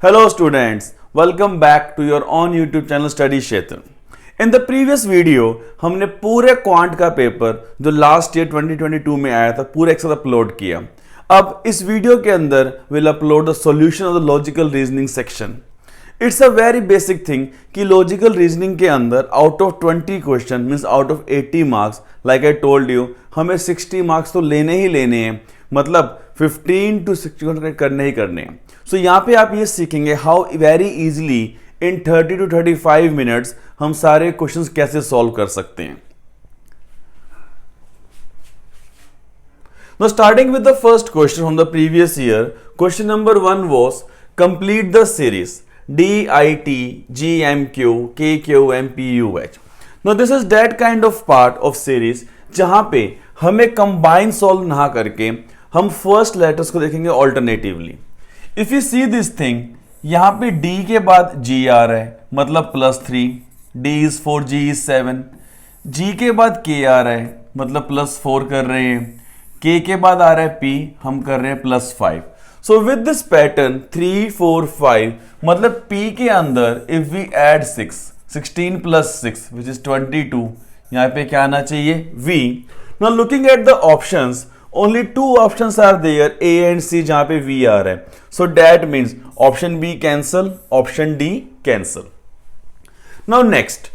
Hello students, welcome back to your own YouTube channel Study Kshetra. In the previous video हमने पूरे quant का paper जो last year 2022 में आया था पूरे एक साथ अपलोड किया. अब इस वीडियो के अंदर will upload the solution of the logical reasoning section. It's a very basic thing कि लॉजिकल रीजनिंग के अंदर out of 20 question means out of 80 marks like I told you हमें 60 मार्क्स तो लेने ही लेने हैं, मतलब 15 to 60 करने ही करने हैं. सो यहाँ पे आप ये सीखेंगे how very easily in 30 to 35 minutes हम सारे क्वेश्चंस कैसे सॉल्व कर सकते हैं. Now starting with the first question from the previous year, question number 1 was complete the series DIT GMQ KQMPUH. Now this is that kind of part of series जहां पे हमें combine solve ना करके हम first letters को देखेंगे alternatively. If you see this thing, यहां पे D के बाद G आ रहा है मतलब +3, D is 4, G is 7. G के बाद K आ रहा है मतलब +4 कर रहे हैं. K के बाद आ रहा है P, हम कर रहे हैं +5. सो विद दिस पैटर्न 3, 4, 5 मतलब P के अंदर if we add 16 + 6 which is 22, यहाँ पे क्या आना चाहिए V. Now looking at the options, only two options are there, A and C, जहां पे V आ रहा है. So that means option B cancel, option D cancel. Now next,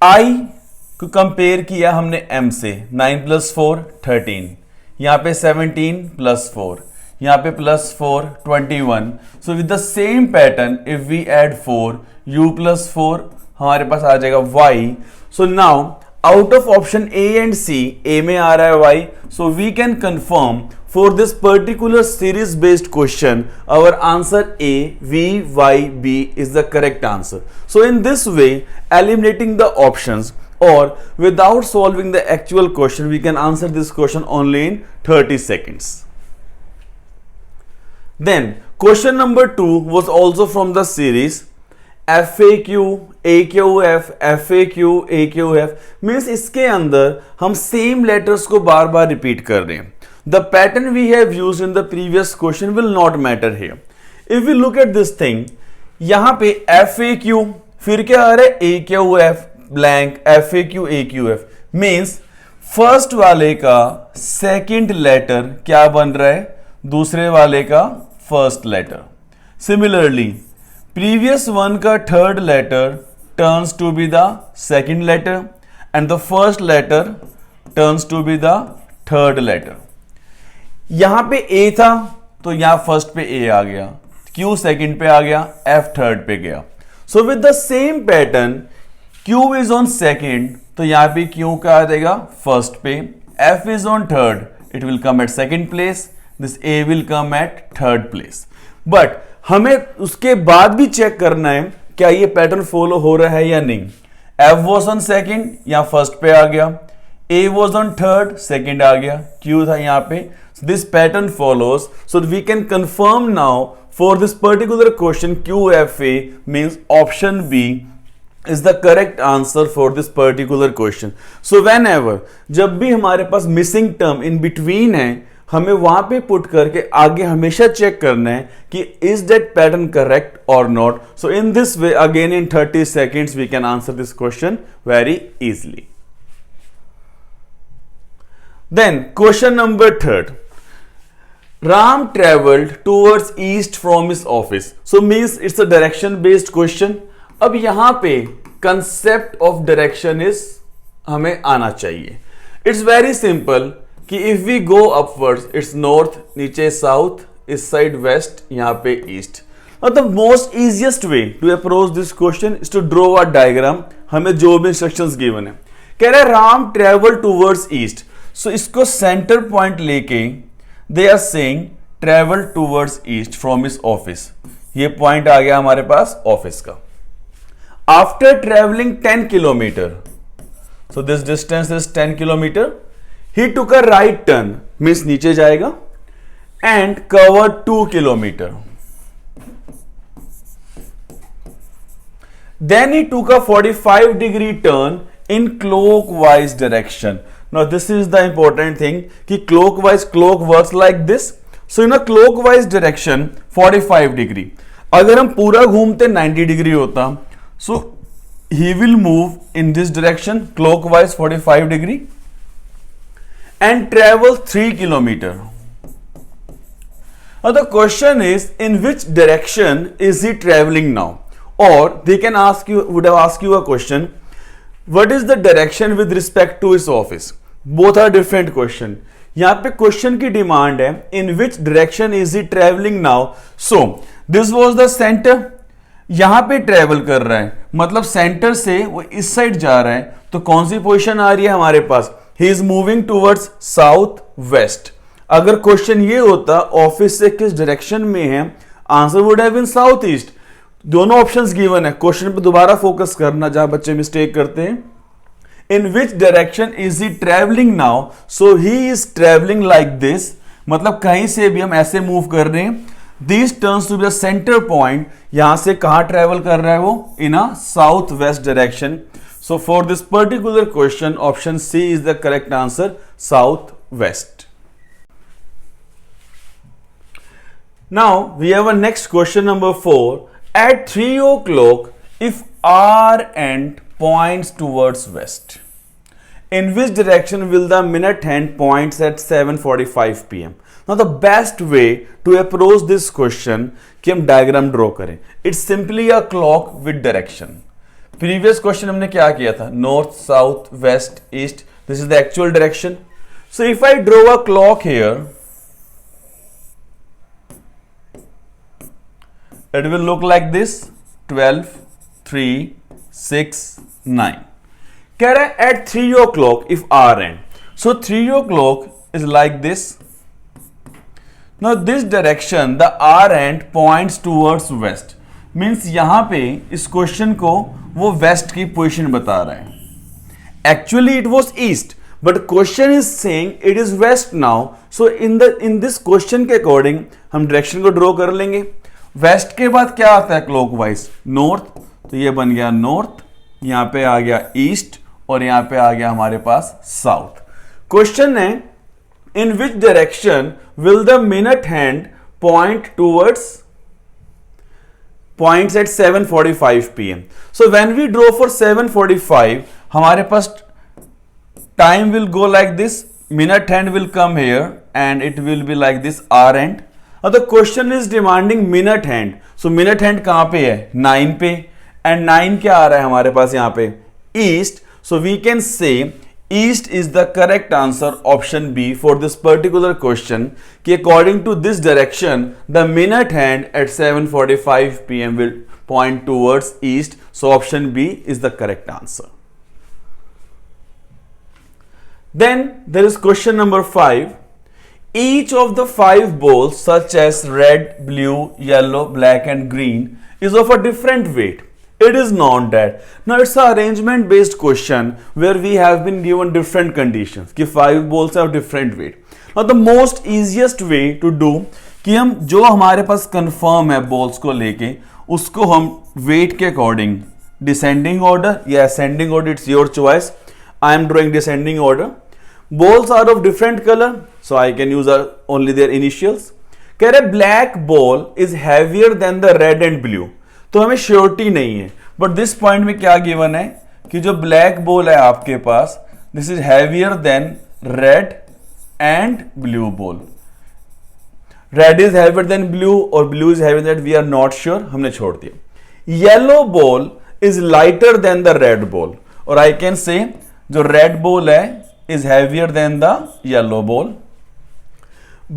I को कंपेयर किया हमने M से. 9 + 4 13, यहाँ पे 17 + 4, यहाँ पे +4 21. So with the same pattern, if we add 4, U + 4 हमारे पास आ जाएगा Y. So now out of option A and C, A में आ रहा है Y, so we can confirm for this particular series based question our answer A, V, Y, B is the correct answer. So in this way, eliminating the options or without solving the actual question, we can answer this question only in 30 seconds. Then question number 2 was also from the series FAQ, AQF, FAQ, AQF means इसके अंदर हम same letters को बार बार repeat कर रहे हैं. The pattern we have used in the previous question will not matter here. If we look at this thing, यहां पे FAQ फिर क्या आ रहा है AQF blank FAQ AQF means first वाले का सेकेंड लेटर क्या बन रहा है, दूसरे वाले का first letter. Similarly previous one का third letter turns to be the second letter and the first letter turns to be the third letter. यहां पे A था तो यहां फर्स्ट पे A आ गया, Q सेकंड पे आ गया, F थर्ड पे गया. So with the same pattern, Q is on second तो यहां पे Q का आ जाएगा फर्स्ट पे, F is on third, it will come at second place, this A will come at third place. But हमें उसके बाद भी चेक करना है क्या ये पैटर्न फॉलो हो रहा है या नहीं. F was on second, यहाँ फर्स्ट पे आ गया. A was on third, second आ गया. Q था यहाँ पे. This pattern follows, so we can confirm now for this particular question QFA means option B is the correct answer for this particular question. So whenever जब भी हमारे पास missing term in between है, हमें वहां पे पुट करके आगे हमेशा चेक करना है कि इज दैट पैटर्न करेक्ट और not. So in this way again in 30 seconds we can answer this question very easily. Then question number 3. Ram traveled towards east from his office. So means it's a direction based question. अब यहां पे concept of direction is हमें आना चाहिए. It's very simple कि if we go upwards it's north, नीचे south, इस side west, यहाँ पे east. The most easiest way to approach this question is to draw a diagram. हमें जो भी इंस्ट्रक्शंस गिवन है, कह रहे Ram travel towards east. So इसको सेंटर पॉइंट लेके they are saying travel towards east from his office. ये point आ गया हमारे पास ऑफिस का. After travelling 10 kilometre, so this distance is 10 kilometre. He took a right turn means नीचे जाएगा and covered 2 kilometer. Then he took a 45-degree turn in clockwise direction. Now this is the important thing कि clock works like this. So in a clockwise direction 45 degree. अगर हम पूरा घूमते 90 degree होता, so he will move in this direction clockwise 45 degree and travel 3 kilometre. Now the question is, in which direction is he traveling now? Or they can ask you, would have asked you a question, what is the direction with respect to his office? Both are different question. यहाँ पे question की demand है, in which direction is he traveling now? So this was the center. यहाँ पे travel कर रहा है, मतलब center से वो इस side जा रहा है, तो कौन सी position आ रही है हमारे पास? He is moving towards south west. अगर क्वेश्चन ये होता ऑफिस से किस डायरेक्शन में है, answer would have been south east. दोनों ऑप्शंस गिवन है. क्वेश्चन पे दोबारा फोकस करना जहां बच्चे मिस्टेक करते हैं. In which direction is he travelling now? So he is travelling like this, मतलब कहीं से भी हम ऐसे मूव कर रहे हैं. This turns to be the centre point. यहां से कहां ट्रेवल कर रहा है वो? In a south west direction. So for this particular question option C is the correct answer, south west. Now we have a next question number 4. At 3 o'clock, if R end points towards west, in which direction will the minute hand points at 7:45 p.m.? Now the best way to approach this question कि हम diagram draw करें. It's simply a clock with direction. Previous question हमने क्या किया था? North, south, west, east. This is the actual direction. So if I draw a clock here, it will look like this: 12, 3, 6, 9. कह रहा है at 3 o'clock if R end. So 3 o'clock is like this. Now this direction, the R end points towards west. Means यहां पे इस question को वो waste की position बता रहा है. Actually it was east, but question is saying it is west now. So in this question के अकॉर्डिंग हम डायरेक्शन को ड्रॉ कर लेंगे. वेस्ट के बाद क्या आता है क्लॉकवाइज? नॉर्थ. तो ये बन गया नॉर्थ, यहां पे आ गया ईस्ट और यहां पे आ गया हमारे पास साउथ. क्वेश्चन है, in which direction will the minute hand point towards points at 7:45 p.m. So when we draw for 7:45 हमारे पास time will go like this. Minute hand will come here and it will be like this are and. अब the question is demanding minute hand. So minute hand कहां पे है? 9 पे. And 9 क्या आ रहा है हमारे पास यहां पे? East. So we can say east is the correct answer, option B for this particular question कि according to this direction the minute hand at 7:45 p.m. Will point towards east. So option B is the correct answer. Then there is question number 5. Each of the 5 balls such as red, blue, yellow, black and green is of a different weight. It is known that. Now it's an arrangement based question where we have been given different conditions कि 5 balls have different weight. Now the most easiest way to do कि हम जो हमारे पास confirm है balls को लेके उसको हम weight के according descending order या ascending order, it's your choice. I am drawing descending order. Balls are of different color, so I can use only their initials. कह रहे black ball is heavier than the red and blue. तो हमें surety नहीं है, but this point में क्या given है कि जो ब्लैक बॉल है आपके पास, this is heavier than red and blue ball. Red is heavier than blue और blue is heavier than, we are not sure, हमने छोड़ दिया. Yellow ball is lighter than the red ball, और I can say जो red ball है is heavier than the yellow ball.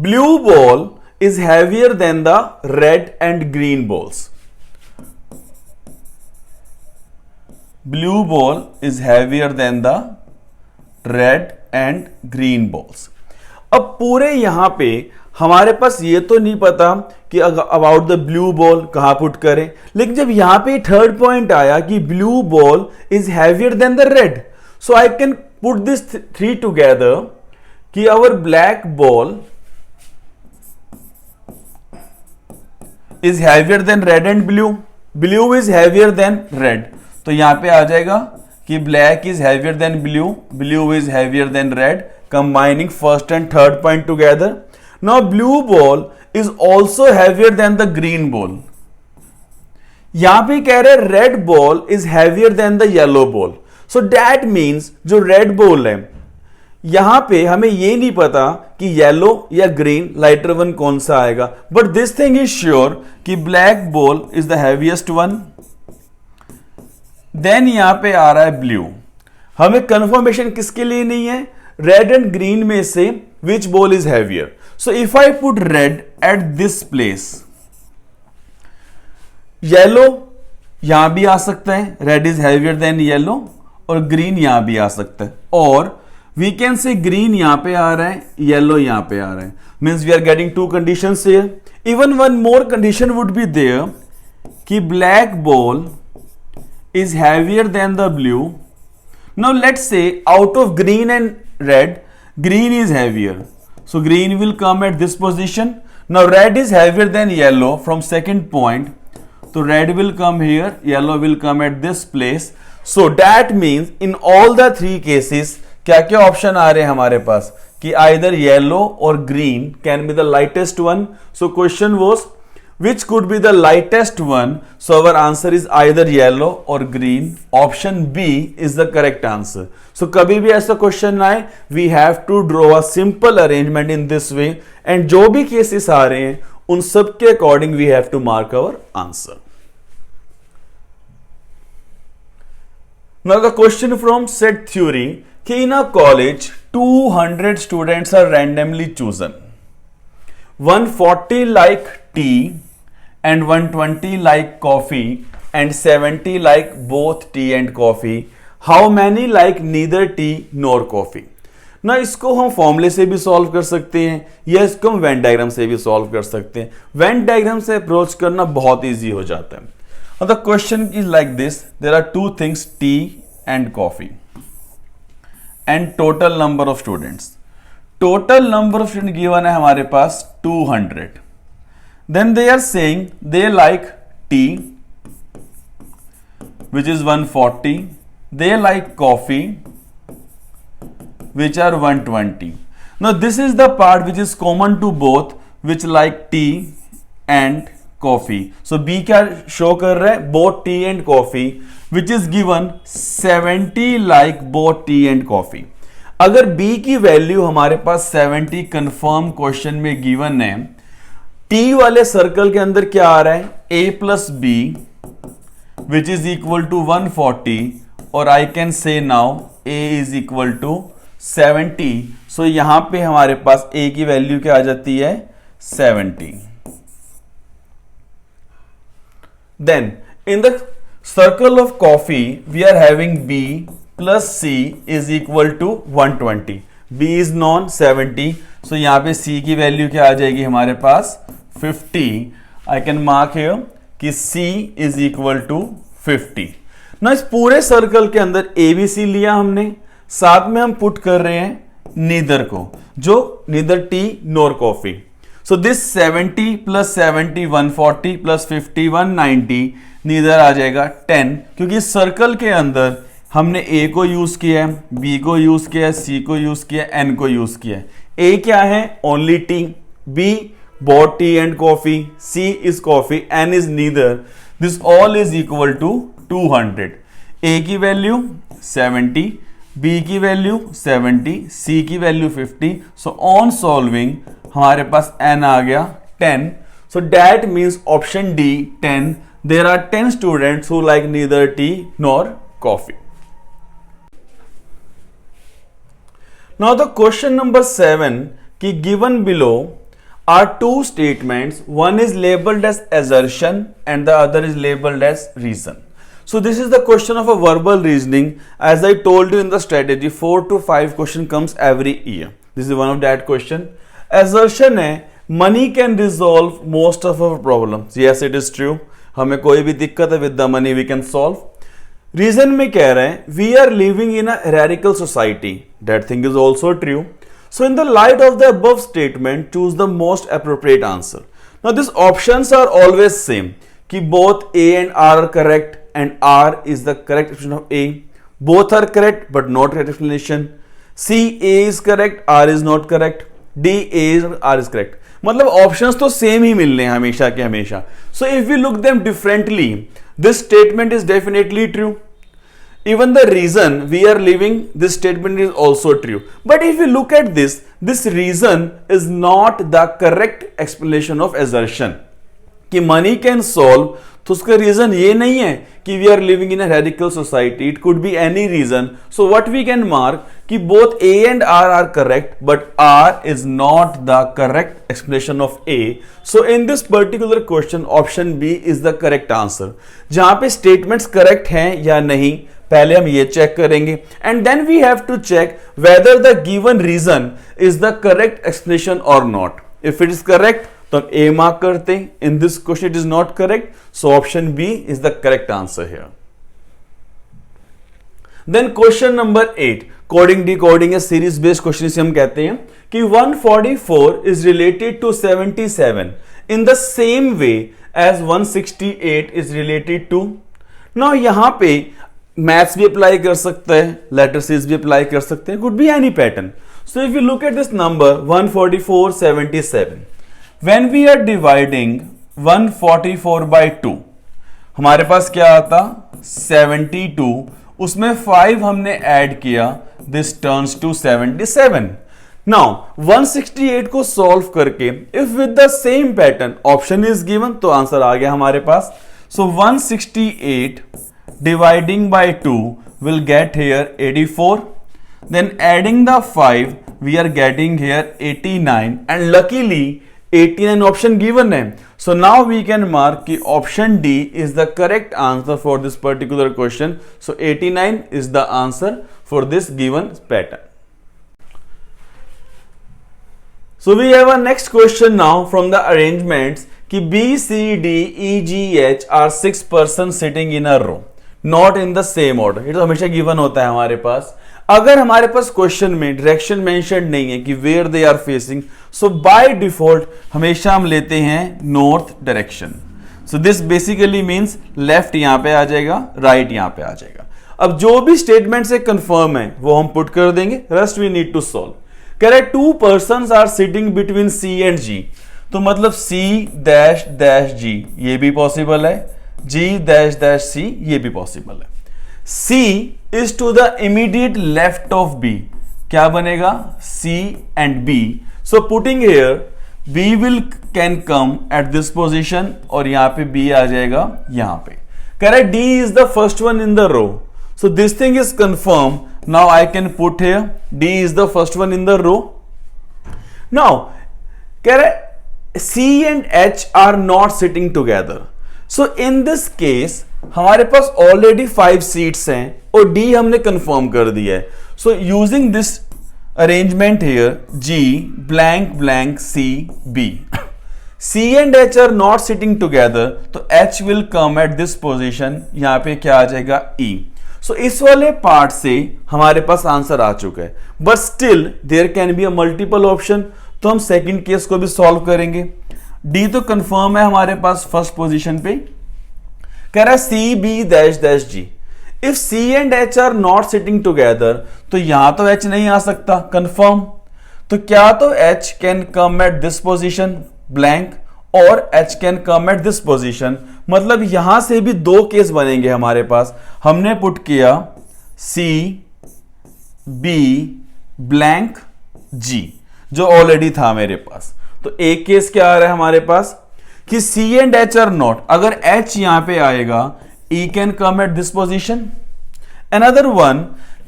Blue ball is heavier than the red and green balls. Blue ball is heavier than the red and green balls. अब पूरे यहां पे हमारे पास ये तो नहीं पता कि अबाउट द ब्लू बॉल कहां पुट करें, लेकिन जब यहां पे थर्ड पॉइंट आया कि blue ball is heavier then the red, so I can put this three together कि our black ball is heavier than red and blue. Blue is heavier than red. तो यहां पे आ जाएगा कि black is heavier than blue, blue is heavier than red, combining first and third point together. Now blue ball is also heavier than the green ball. यहां पे कह रहे red ball is heavier then the yellow ball, so that means जो red ball है यहां पे हमें ये नहीं पता कि येलो या ग्रीन लाइटर वन कौन सा आएगा, but this thing is sure कि black ball is the heaviest one. Then यहां पे आ रहा है ब्लू, हमें कंफर्मेशन किसके लिए नहीं है, रेड एंड ग्रीन में से which ball is heavier. So if I put red at this place, yellow यहां भी आ सकता है, red is heavier than yellow, और ग्रीन यहां भी आ सकता है, और वी कैन से ग्रीन यहां पे आ रहा है, येलो यहां पे आ रहा है, means we are getting to conditions here. Even one more condition would be there कि black ball is heavier than the blue. Now let's say out of green and red, green is heavier, so green will come at this position. Now red is heavier than yellow from second point, so red will come here, yellow will come at this place. So that means in all the three cases क्या क्या option आ रहे हैं हमारे पास कि either yellow or green can be the lightest one. So question was which could be the lightest one, so our answer is either yellow or green. Option B is the correct answer. So कभी भी ऐसा question आए, we have to draw a simple arrangement in this way, and जो भी cases आ रहे हैं उन सब के according we have to mark our answer. Now the question from set theory कि in a college 200 students are randomly chosen, 140 like tea and 120 like coffee and 70 like both tea and coffee. How many like neither tea nor coffee? ना इसको हम फॉर्मूले से भी solve कर सकते हैं या इसको हम वेन डायग्राम से भी सॉल्व कर सकते हैं। वेन डायग्राम से अप्रोच करना बहुत इजी हो जाता है। और the question is like this, there are two things, tea and coffee, and total number of students. Total number of student given है हमारे पास 200. Then they are saying they like tea, which is 140. They like coffee, which are 120. Now this is the part which is common to both, which like tea and coffee. So B क्या show कर रहा है, both tea and coffee, which is given 70 like both tea and coffee. अगर B की value हमारे पास 70 confirm question में given है, टी वाले सर्कल के अंदर क्या आ रहा है, a plus B which is equal to 140, और I can say now a is equal to 70. So यहां पे हमारे पास a की वैल्यू क्या आ जाती है, 70. Then in the circle of coffee we are having b plus c is equal to 120. b is known 70, so यहां पे c की वैल्यू क्या आ जाएगी हमारे पास 50. आई कैन मार्क हियर कि c इज इक्वल टू 50. ना इस पूरे सर्कल के अंदर ABC लिया हमने, साथ में हम पुट कर रहे हैं नीदर को, जो neither tea nor coffee. So this 70 plus 70 140 plus 50 190, neither आ जाएगा 10, क्योंकि सर्कल के अंदर हमने A को यूज किया है, B को यूज किया है, C को यूज किया है, N को यूज किया है. A क्या है, only T, B both tea and coffee, C is coffee, N is neither. This all is equal to 200. A की वैल्यू 70, B की वैल्यू 70, C की वैल्यू 50. So on solving हमारे पास N आ गया 10. So that means option D 10. There are 10 students who like neither tea nor coffee. Now the question number 7 कि given below are two statements, one is labeled as assertion and the other is labeled as reason. So this is the question of a verbal reasoning. As I told you in the strategy, 4 to 5 question comes every year. This is one of that question. Assertion है, money can resolve most of our problems. Yes, it is true. हमें कोई भी दिक्कत है with the money we can solve. Reason में कह रहे हैं we are living in a hierarchical society. That thing is also true. So in the light of the above statement, choose the most appropriate answer. Now these options are always same कि both A and R are correct and R is the correct option of A. Both are correct but not correct explanation. C, A is correct, R is not correct. D, A, R is correct. मतलब options तो same ही मिलने हैं हमेशा के हमेशा. So if we look them differently, this statement is definitely true. Even the reason we are living, this statement is also true. But if you look at this reason is not the correct explanation of assertion कि money can solve. तो उसका reason ये नहीं है कि we are living in a radical society. It could be any reason. So what we can mark कि both A and R correct, but R is not the correct explanation of A. So in this particular question option B is the correct answer. जहां पे statements correct हैं या नहीं पहले हम ये check करेंगे, and then we have to check whether the given reason is the correct explanation और not. If it is correct तो हम ए मार्क करते हैं. In this question it is not correct, so option B is the correct answer here. Then question number 8, coding decoding series based question से हम कहते हैं कि 144 is related to 77 in the same way as 168 is related to. Now यहां पे maths भी apply कर सकते हैं, लेटर सीरीज भी अप्लाई कर सकते हैं, could be any pattern. So if you look at this number 144 77, when we are dividing 144 by 2, हमारे पास क्या आता 72, उसमें 5 हमने ऐड किया, दिस टर्न्स टू 77. नाउ 168 को सॉल्व करके if with the same pattern option is given, तो आंसर आ गया हमारे पास. सो 168 dividing by 2 will get here 84. Then adding the 5 we are getting here 89, and luckily 89 option given है. So now we can mark कि option D is the correct answer for this particular question. So 89 is the answer for this given pattern. So we have a next question now from the arrangements कि B, C, D, E, G, H are 6 persons sitting in a row, not in the same order. ये तो हमेशा given होता है हमारे पास. अगर हमारे पास क्वेश्चन में डायरेक्शन मेंशन नहीं है कि where they are facing, so by default हमेशा हम लेते हैं north direction. So this basically means left यहां पे आ जाएगा, राइट यहां पे आ जाएगा. अब जो भी स्टेटमेंट से कंफर्म है वो हम पुट कर देंगे, rest we need to solve. कह रहे 2 persons are sitting between C and G, तो मतलब सी डैश डैश जी ये भी पॉसिबल है, G dash dash C ये भी पॉसिबल है. C is to the immediate left of B, क्या बनेगा C and B. So putting here B will can come at this position और यहां पे B आ जाएगा यहां पे. कह रहा है D is the first one in the row, so this thing is confirmed. Now I can put here D is the first one in the row. Now कह रहा है C and H are not sitting together. So in this case हमारे पास already 5 seats हैं और D हमने confirm कर दिया है. So using this arrangement here G blank blank C B, C and H are not sitting together, तो H will come at this position, यहां पे क्या आ जाएगा E. सो इस वाले पार्ट से हमारे पास आंसर आ चुका है, but still there can be a multiple option. तो हम सेकंड केस को भी सॉल्व करेंगे. डी तो कंफर्म है हमारे पास फर्स्ट पोजीशन पे. कह रहा है C B dash dash G. If C and H are not sitting together, तो यहां तो एच नहीं आ सकता कंफर्म. तो क्या तो H can come at this position blank, और H can come at this position. मतलब यहां से भी 2 केस बनेंगे हमारे पास. हमने पुट किया सी बी ब्लैंक जी जो ऑलरेडी था मेरे पास. तो एक केस क्या आ रहा है हमारे पास कि C and H are not, अगर H यहां पे आएगा E can come at this position. Another one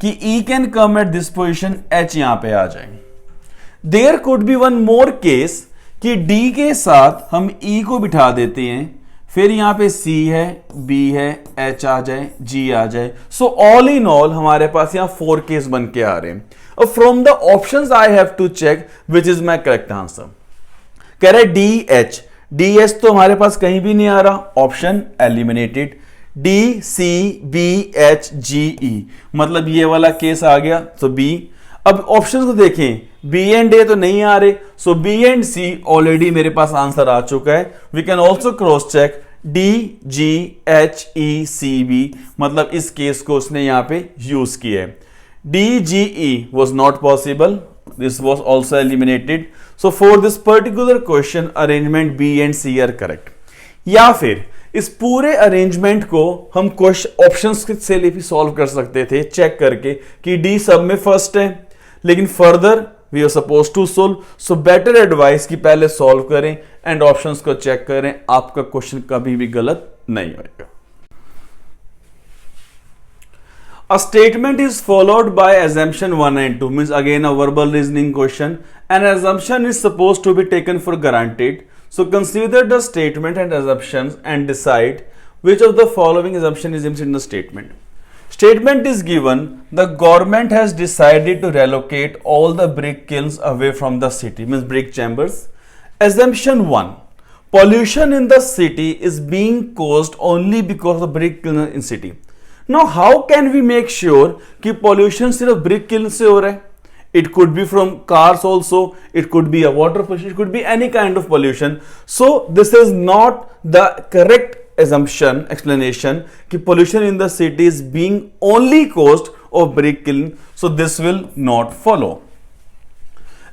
कि E can come at this position, H यहां पे आ जाए. There could be one more case कि D के साथ हम E को बिठा देते हैं, फिर यहां पे C है, B है, H आ जाए, G आ जाए. सो ऑल इन ऑल हमारे पास यहां 4 केस बन के आ रहे हैं. अब from the options I have to check which is my correct answer. कह रहे डी एच तो हमारे पास कहीं भी नहीं आ रहा, option eliminated. D C B H G E, मतलब ये वाला केस आ गया, सो बी. अब ऑप्शन को देखें, बी एंड ए तो नहीं आ रहे, so B and C already मेरे पास आंसर आ चुका है. We can also cross check D G H E C B, मतलब इस केस को उसने यहां पे यूज किया है. D G E was not possible, this was also eliminated. So for this particular question arrangement B and C are correct. या फिर इस पूरे अरेंजमेंट को हम क्वेश्चन ऑप्शंस से भी सॉल्व कर सकते थे चेक करके कि डी सब में फर्स्ट है, लेकिन further we are suppose to solve, so better advice कि पहले सॉल्व करें एंड ऑप्शंस को चेक करें, आपका क्वेश्चन कभी भी गलत नहीं होगा। A statement is followed by assumption 1 and 2, means again a verbal reasoning question. An assumption is supposed to be taken for granted. So consider the statement and assumptions and decide which of the following assumption is implicit in the statement. Statement is given, the government has decided to relocate all the brick kilns away from the city, means brick chambers. Assumption 1, pollution in the city is being caused only because of brick kiln in city. Now how can we make sure कि pollution सिर्फ brick kiln से हो रहा है? It could be from cars also, it could be a water pollution, it could be any kind of pollution. So this is not the correct assumption, explanation कि pollution in the city is being only caused of brick kiln. So this will not follow.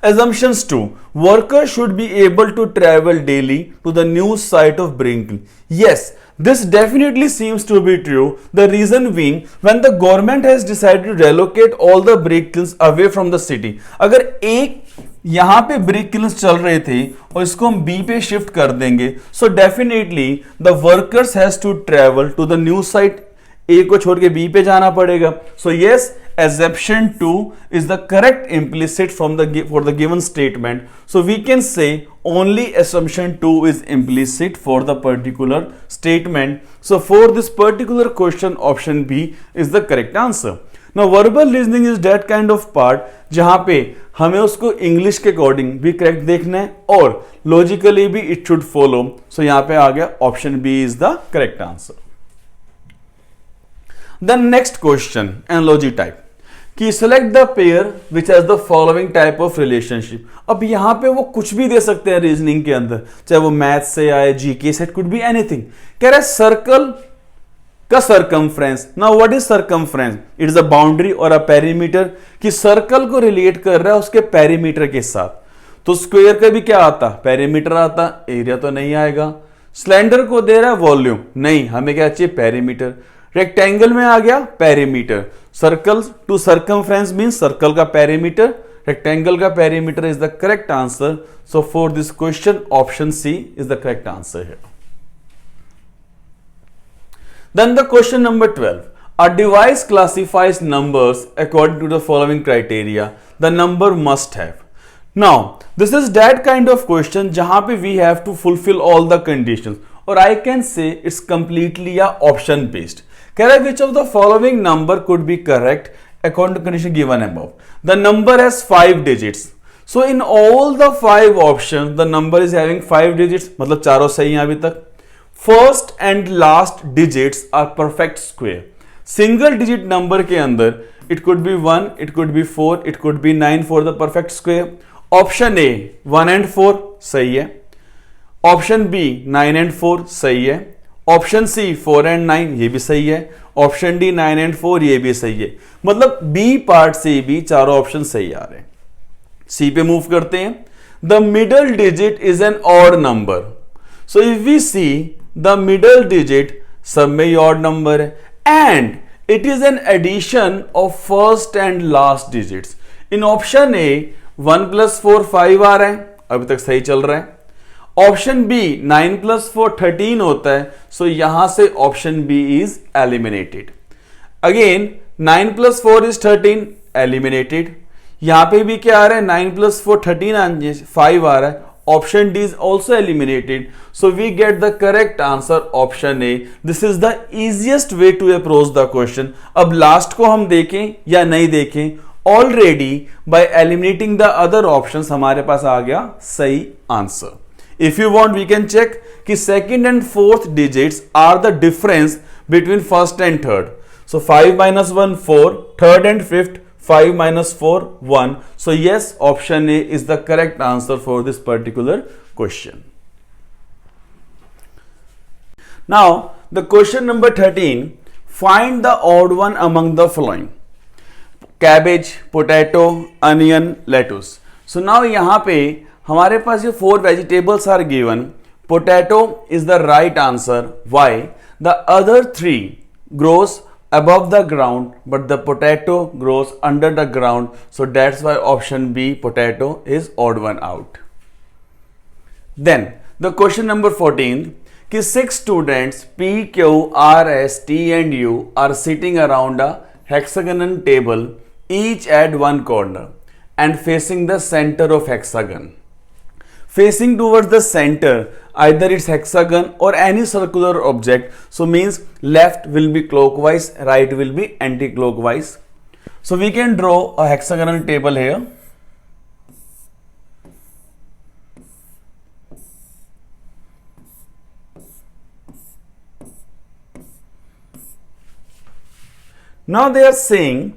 Assumptions 2, workers should be able to travel daily to the new site of brick kiln. Yes, this definitely seems to be true. The reason being, when the government has decided to relocate all the brick kilns away from the city, अगर एक यहाँ पे brick kilns चल रहे थे और इसको हम B पे शिफ्ट कर देंगे, so definitely the workers has to travel to the new site. A को छोड़ के B पे जाना पड़ेगा. So yes, assumption 2 is the correct implicit for the given statement. So we can say only assumption 2 is implicit for the particular statement. So for this particular question, option B is the correct answer. Now verbal reasoning is that kind of part जहां पे हमें उसको English के according भी correct देखना है और logically भी इट शुड फॉलो. सो यहां पे आ गया option B is the correct answer. The next question, analogy type, कि select the pair which has the following type of relationship. अब यहां पे वो कुछ भी दे सकते हैं रीजनिंग के अंदर, चाहे वो मैथ से आए, जीके से, कुड बी एनीथिंग. कह रहा है सर्कल का circumference. Now what is circumference? It is a boundary और अ पेरीमीटर, कि सर्कल को रिलेट कर रहा है उसके पेरीमीटर के साथ. तो स्क्वायर का भी क्या आता? पेरीमीटर आता. एरिया तो नहीं आएगा. सिलेंडर को दे रहा है वॉल्यूम, नहीं, हमें क्या चाहिए? पेरीमीटर. रेक्टेंगल में आ गया perimeter. Circle to circumference means circle का पेरीमीटर, रेक्टेंगल का perimeter is the correct answer. So for this question option C is the correct answer here. Then the question number 12. A device classifies numbers according to the following criteria. The number must have. Now, this is that kind of question जहां पे we have to fulfill all the conditions. Or I can say it's completely a option based. कह रहा है which of the following number could be correct according to condition given above. The number has 5 digits. So in all the 5 options, the number is having 5 digits. मतलब चारों सही हैं अभी तक. First and last digits are perfect square. Single digit number के अंदर it could be 1, it could be 4, it could be 9 for the perfect square. Option A 1 and 4 सही है. ऑप्शन बी 9 and 4 सही है. ऑप्शन सी 4 and 9 ये भी सही है. ऑप्शन डी 9 and 4 ये भी सही है. मतलब बी पार्ट से भी चारों ऑप्शन सही आ रहे हैं. सी पे मूव करते हैं. The middle digit is an odd number. So if we see the middle digit सब में odd number है and it is an addition of first and last digits. in option A 1 plus 4 5 आ रहा है, अभी तक सही चल रहा है. ऑप्शन B 9 plus 4 13 होता है. सो यहां से option B is eliminated. Again 9 plus 4 is 13 eliminated. यहां पे भी क्या आ रहा है? 9 plus 4 13 5 आ रहा है. Option D is also eliminated. So we get the correct answer option A. This is the easiest way to approach the question. अब last को हम देखें या नहीं देखें, already by eliminating the other options हमारे पास आ गया सही answer. If you want we can check कि second and fourth digits are the difference between first and third. So 5 minus 1 4, third and fifth 5 minus 4 1. So yes, option A is the correct answer for this particular question. Now the question number 13, find the odd one among the following. Cabbage, potato, onion, lettuce. So now यहाँ पे हमारे पास ये 4 vegetables are given. Potato is the right answer. Why? The other 3 grows above the ground, but the potato grows under the ground. So that's why option B, potato, is odd one out. Then the question number 14 कि 6 students P, Q, R, S, T and U are sitting around a hexagonal table, each at one corner and facing the center of hexagon. Facing towards the center, either it's hexagon or any circular object, so means left will be clockwise, right will be anti-clockwise. So we can draw a hexagonal table here. Now they are saying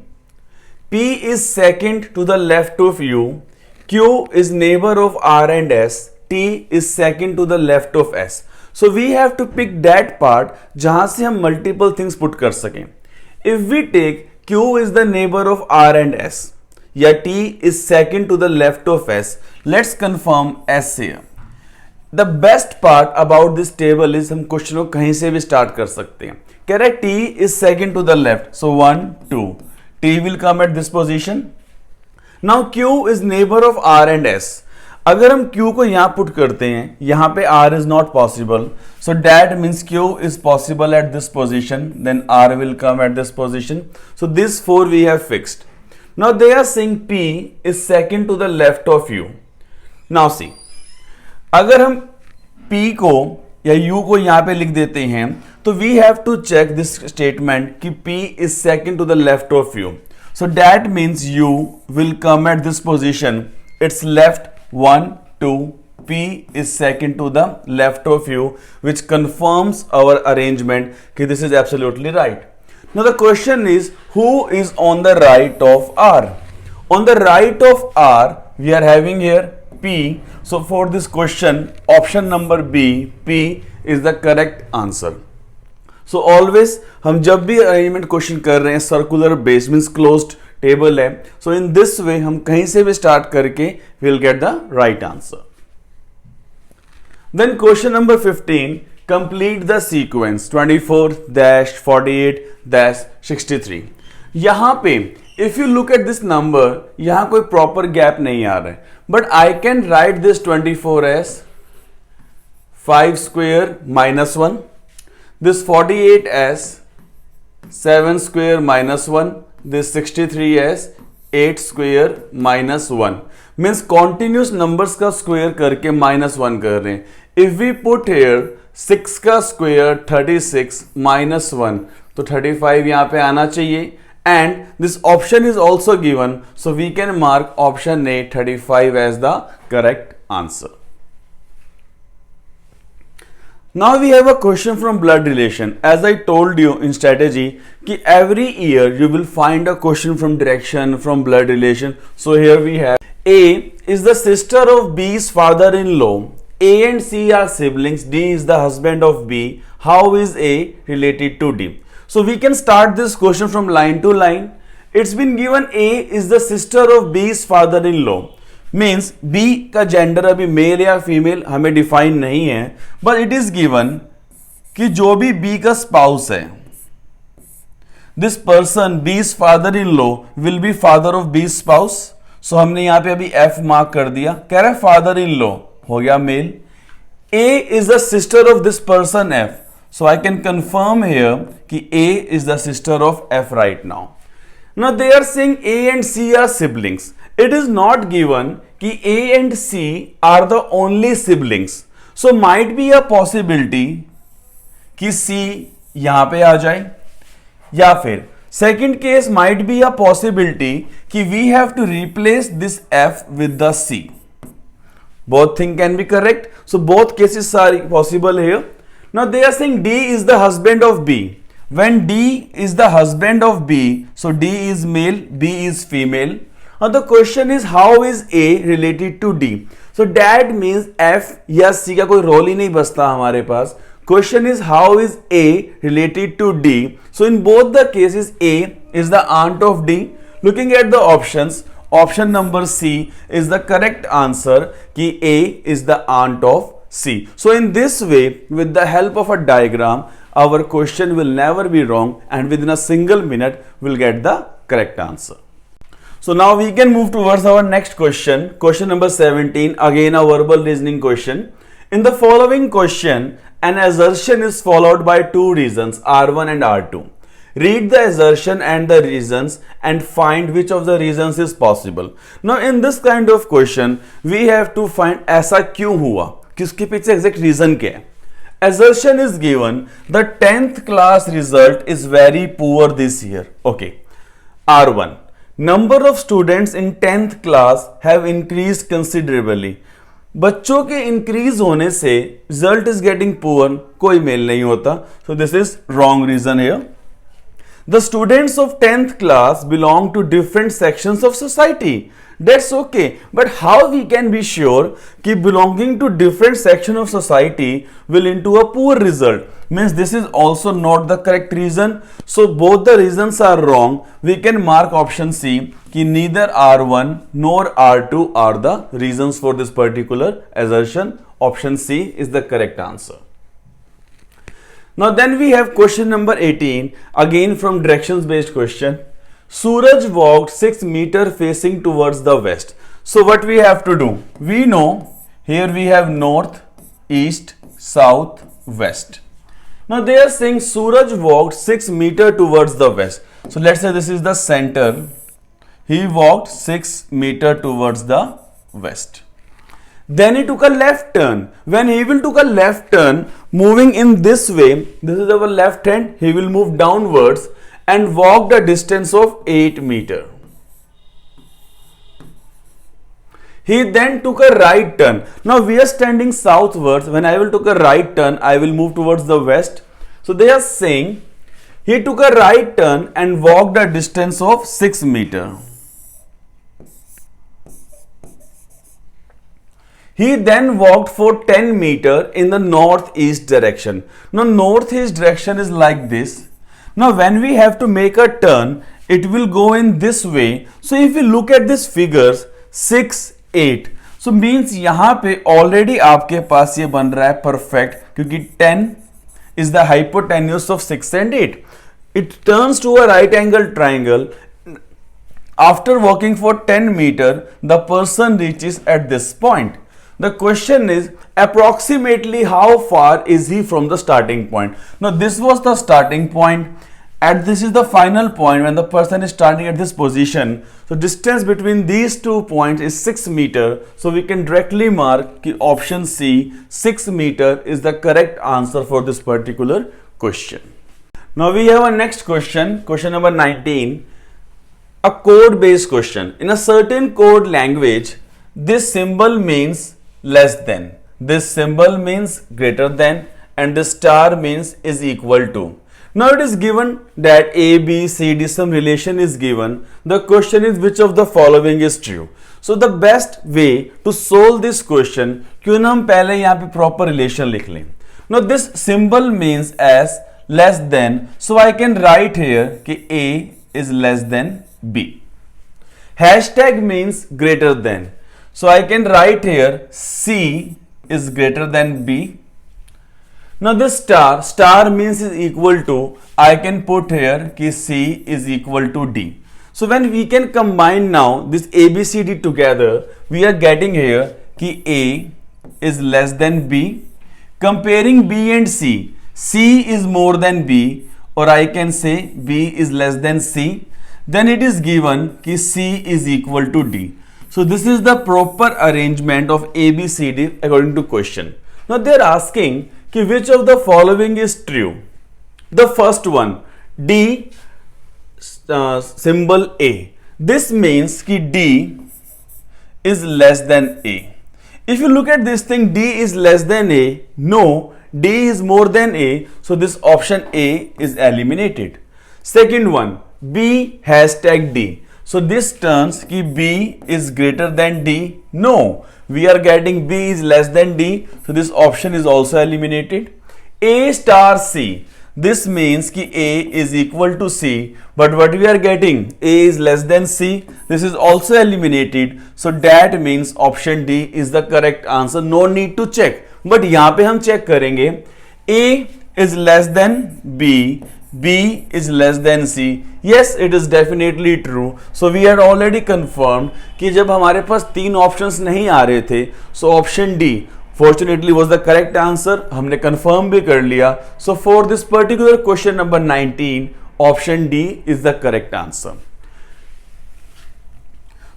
P is second to the left of U, Q is neighbor of R and S, T is second to the left of S. So we have to pick that part जहां से हम multiple things put कर सकें. If we take Q is the neighbor of R and S या T is second to the left of S, let's confirm S here. The best part about this table is हम question को कहीं से भी start कर सकते हैं. कह रहे T is second to the left, so 1, 2. T will come at this position. Now Q is neighbor of R and S. अगर हम Q को यहां पुट करते हैं, यहां पे R is not possible, so that means Q is possible at this position, then R will come at this position. So this 4 we have fixed. Now they are saying P is second to the left of U. Now see, अगर हम P को या U को यहां पे लिख देते हैं, तो we have to check this statement कि P is second to the left of U. So that means U will come at this position. It's left 1, 2. P is second to the left of U, which confirms our arrangement कि this is absolutely right. Now the question is, who is on the right of R? On the right of R, we are having here P. So for this question, option number B, P is the correct answer. So always हम जब भी arrangement question कर रहे हैं circular base means closed table है, सो in this वे हम कहीं से भी स्टार्ट करके will get the right answer. Then question number 15, complete the sequence 24-48-63. यहां पे if you look at this number, यहां कोई प्रॉपर गैप नहीं आ रहा है, but I can write this 24 as 5 square minus 1, this 48 as 7 square minus 1, this 63 as 8 square minus 1. Means continuous numbers का square करके -1 कर रहे हैं. इफ वी पुट हेयर 6 का स्क्वायर 36 -1, तो 35 यहां पे आना चाहिए. And this option is also given, so we can mark option A 35 as the correct answer. Now we have a question from blood relation. As I told you in strategy कि every year you will find a question from direction, from blood relation. So here we have A is the sister of B's father-in-law. A and C are siblings. D is the husband of B. How is A related to D? So we can start this question from line to line. It's been given A is the sister of B's father-in-law. Means B का gender अभी male या female हमें define नहीं है, but it is given कि जो भी B का स्पाउस है, this person B's father in law will be father of B spouse. सो हमने यहां पे अभी एफ मार्क कर दिया. कह रहा है फादर इन लॉ हो गया male. A is the sister of this person F, so I can confirm here कि A is the sister of F right now. Now they are saying A and C are siblings. It is not given कि A and C are the only siblings. So might be a possibility कि C यहां पे आ जाए, या फिर second case might be a possibility कि we have to replace this F with the C. Both thing can be correct. So both cases are possible here. Now they are saying D is the husband of B. When D is the husband of B, so D is male, B is female. Now the question is how is A related to D? So that means F या C का कोई role ही नहीं बचता हमारे पास. Question is how is A related to D? So in both the cases A is the aunt of D. Looking at the options, option number C is the correct answer कि A is the aunt of C. So in this way, with the help of a diagram, our question will never be wrong and within a single minute we'll get the correct answer. So now we can move towards our next question. Question number 17, again a verbal reasoning question. In the following question, an assertion is followed by two reasons, R1 and R2. Read the assertion and the reasons and find which of the reasons is possible. Now in this kind of question, we have to find ऐसा क्यों हुआ, किसके पीछे exact reason क्या है. Assertion is given, the 10th class result is very poor this year. Okay. R1. Number of students in 10th class have increased considerably. बच्चों के increase होने से रिजल्ट इज गेटिंग पुअर कोई मेल नहीं होता. So this is wrong reason here. The students of 10th class belong to different sections of society. That's okay, but how we can be sure कि belonging to different section of society will into a poor result? Means this is also not the correct reason. So both the reasons are wrong. We can mark option C कि neither R1 nor R2 are the reasons for this particular assertion. Option C is the correct answer. Now then we have question number 18, again from directions based question. Suraj walked 6 meters facing towards the west. So what we have to do? We know here we have north, east, south, west. Now they are saying Suraj walked 6 meters towards the west. So let's say this is the center. He walked 6 meters towards the west. Then he took a left turn. When he will took a left turn, moving in this way, this is our left hand, he will move downwards and walked a distance of 8 meters. He then took a right turn. Now we are standing southwards. When I will took a right turn, I will move towards the west. So they are saying he took a right turn and walked a distance of 6 meters. He then walked for 10 meters in the northeast direction. Now northeast direction is like this. Now when we have to make a turn, it will go in this way. So if we look at these figures 6, 8, so means यहाँ पे already आपके पास ये बन रहा है perfect क्योंकि 10 is the hypotenuse of 6 and 8. It turns to a right angle triangle. After walking for 10 meters, the person reaches at this point. The question is approximately how far is he from the starting point. Now this was the starting point and this is the final point when the person is starting at this position. So distance between these 2 points is 6 meters. So we can directly mark कि option C 6 meters is the correct answer for this particular question. Now we have a next question, question number 19, a code based question. In a certain code language, this symbol means less than, this symbol means greater than, and the star means is equal to. Now it is given that A, B, C, D, some relation is given. The question is which of the following is true. So the best way to solve this question, क्यों ना हम पहले यहाँ पे proper relation लिख लें. Now this symbol means as less than, so I can write here कि A is less than B. Hashtag means greater than. So I can write here C is greater than B. Now this star means is equal to, I can put here कि C is equal to D. So when we can combine now this A, B, C, D together, we are getting here कि A is less than B. Comparing B and C, C is more than B, or I can say B is less than C. Then it is given कि C is equal to D. So this is the proper arrangement of A, B, C, D according to question. Now they are asking कि which of the following is true. The first one, D symbol A. This means कि D is less than A. If you look at this thing, D is less than A. No, D is more than A. So this option A is eliminated. Second one, B hashtag D. So this turns कि B is greater than D. No, we are getting B is less than D. So this option is also eliminated. A star C. This means कि A is equal to C, but what we are getting? A is less than C. This is also eliminated. So that means option D is the correct answer. No need to check. But यहाँ पे हम check करेंगे. A is less than B. B is less than C. Yes, it is definitely true. So we had already confirmed कि जब हमारे पास तीन options नहीं आ रहे थे, so option D fortunately was the correct answer. हमने confirm भी कर लिया. So for this particular question number 19, option D is the correct answer.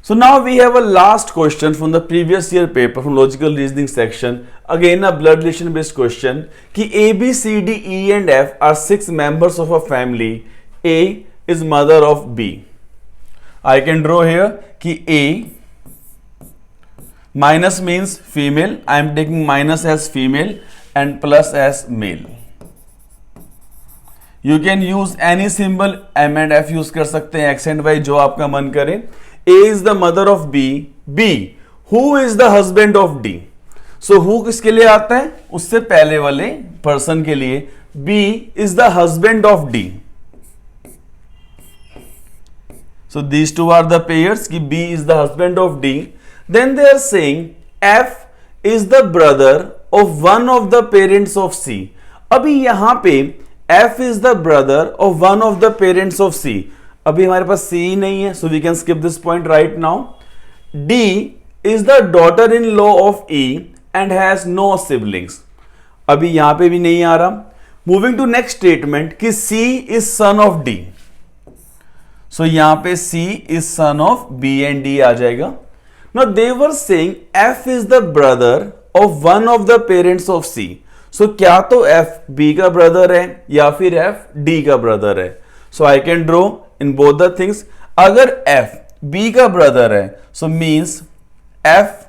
So now we have a last question from the previous year paper from logical reasoning section. Again a blood relation based question कि A, B, C, D, E and F are 6 members of a family. A is mother of B. I can draw here कि A minus means female. I am taking minus as female and plus as male. You can use any symbol. M and F use कर सकते हैं, X and Y जो आपका मन करे. A is the mother of B. B, who is the husband of D? So who किसके लिए आता है? उससे पहले वाले person के लिए. B is the husband of D. So these two are the pairs कि B is the husband of D. Then they are saying F is the brother of one of the parents of C. अभी यहां पे F is the brother of one of the parents of C. अभी हमारे पास C ही नहीं है, so we can skip this point right now. D is the daughter-in-law of E and has no siblings. अभी यहां पे भी नहीं आ रहा. Moving to next statement कि C is son of D. So यहां पे C is son of B and D आ जाएगा. Now they were saying F is the brother of one of the parents of C. So क्या तो F B का brother है या फिर F D का brother है. So I can draw in both the things. अगर F B का brother है, so means F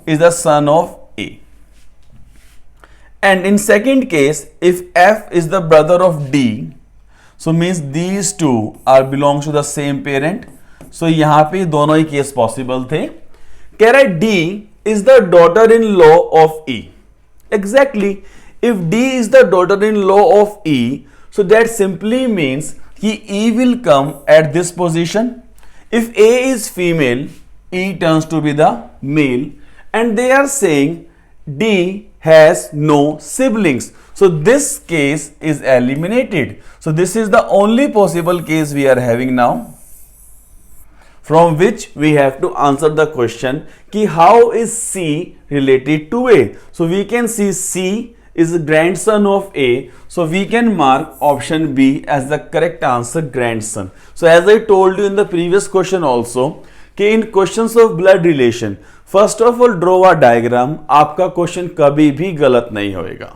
is the son of A. And in second case, if F is the brother of D, so means these two are belongs to the same parent. So यहाँ पे दोनों ही case possible थे. कह रहा है D is the daughter-in-law of E. Exactly. If D is the daughter-in-law of E, so that simply means कि E will come at this position. If A is female, E turns to be the male, and they are saying D has no siblings. So this case is eliminated. So this is the only possible case we are having now, from which we have to answer the question कि how is C related to A. So we can see C is the grandson of A. So we can mark option B as the correct answer, grandson. So as I told you in the previous question also कि in questions of blood relation, first of all draw a diagram. आपका question कभी भी गलत नहीं होएगा.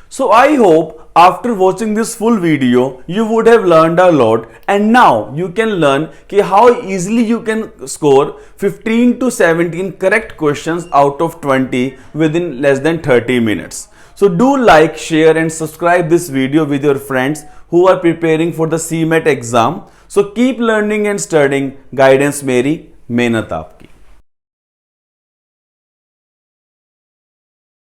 So I hope after watching this full video you would have learned a lot, and now you can learn कि how easily you can score 15 to 17 correct questions out of 20 within less than 30 minutes. So do like, share and subscribe this video with your friends who are preparing for the CMAT exam. So keep learning and studying. Guidance मेरी, मेहनत आपकी.